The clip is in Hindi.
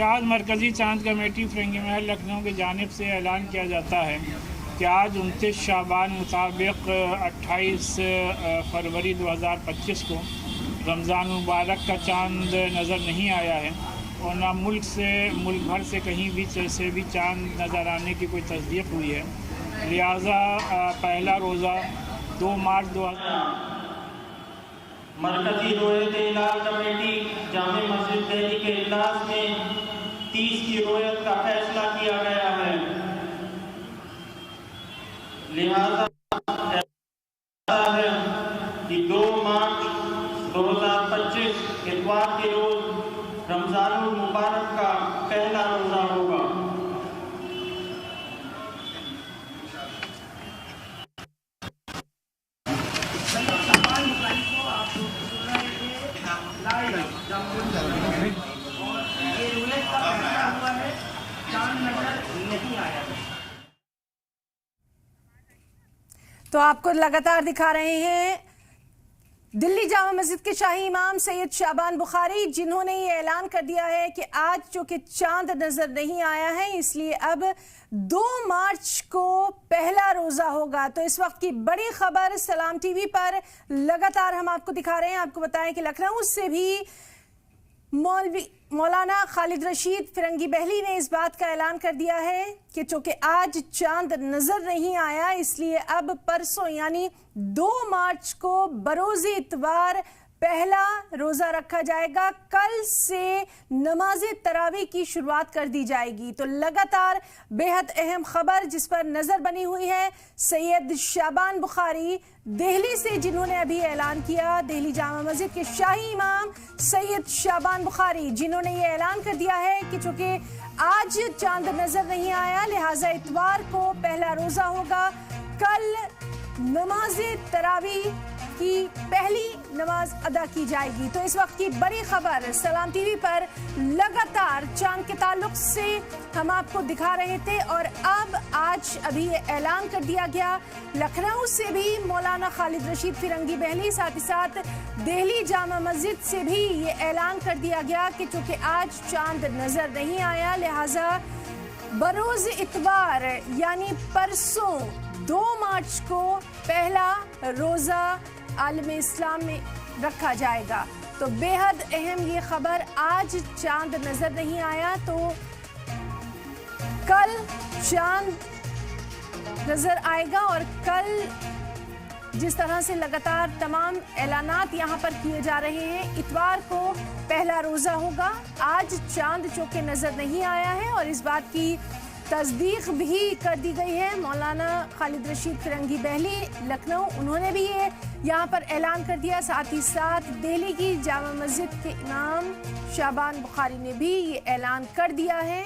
आज मरकज़ी चांद कमेटी फिरंगी महल लखनऊ की जानिब से ऐलान किया जाता है कि आज 29 शाबान मुताबिक 28 फरवरी 2025 को रमज़ान मुबारक का चांद नज़र नहीं आया है और ना मुल्क भर से कहीं भी चांद नज़र आने की कोई तस्दीक हुई है। लिहाजा पहला रोज़ा 2 मार्च 2000 मरकज़ी रोयत इलाज कमेटी जामे मस्जिद दिल्ली के इजलास में 30 की रोयत का फैसला किया गया है। लिहाजा है कि 2 मार्च 2025 इतवार के रोज रमज़ानुल मुबारक का पहला रोज़ा होगा। तो आपको लगातार दिखा रहे हैं दिल्ली जामा मस्जिद के शाही इमाम सैयद शाबान बुखारी, जिन्होंने ये ऐलान कर दिया है कि आज चूंकि चांद नजर नहीं आया है इसलिए अब 2 मार्च को पहला रोजा होगा। तो इस वक्त की बड़ी खबर सलाम टीवी पर लगातार हम आपको दिखा रहे हैं। आपको बताएं कि लखनऊ से भी मौलाना खालिद रशीद फिरंगी बहली ने इस बात का ऐलान कर दिया है कि चूंकि आज चांद नजर नहीं आया इसलिए अब परसों यानी 2 मार्च को बरोज़ इतवार पहला रोजा रखा जाएगा। कल से नमाज तरावी की शुरुआत कर दी जाएगी। तो लगातार बेहद अहम खबर जिस पर नजर बनी हुई है सैयद शाबान बुखारी दिल्ली से, जिन्होंने अभी ऐलान किया, दिल्ली जामा मस्जिद के शाही इमाम सैयद शाबान बुखारी, जिन्होंने ये ऐलान कर दिया है कि चूंकि आज चांद नजर नहीं आया लिहाजा इतवार को पहला रोजा होगा। कल नमाज तरावी की पहली नमाज अदा की जाएगी। तो इस वक्त की बड़ी खबर सलाम टीवी पर लगातार चांद के ताल्लुक से हम आपको दिखा रहे थे और अब आज अभी ये ऐलान कर दिया गया लखनऊ से भी मौलाना खालिद रशीद फिरंगी बहली, साथ ही साथ दिल्ली जामा मस्जिद से भी ये ऐलान कर दिया गया कि चूंकि आज चांद नजर नहीं आया लिहाजा बरोज इतवार यानी परसों 2 मार्च को पहला रोजा आलम इस्लाम में रखा जाएगा। तो बेहद अहम ये खबर, आज चांद नजर नहीं आया तो कल चांद नजर आएगा और कल जिस तरह से लगातार तमाम ऐलानात यहाँ पर किए जा रहे हैं, इतवार को पहला रोजा होगा। आज चांद चूंकि नजर नहीं आया है और इस बात की तस्दीक भी कर दी गई है मौलाना खालिद रशीद फिरंगी बहली लखनऊ, उन्होंने भी ये यहाँ पर ऐलान कर दिया। साथ ही साथ दिल्ली की जामा मस्जिद के इमाम शाबान बुखारी ने भी ये ऐलान कर दिया है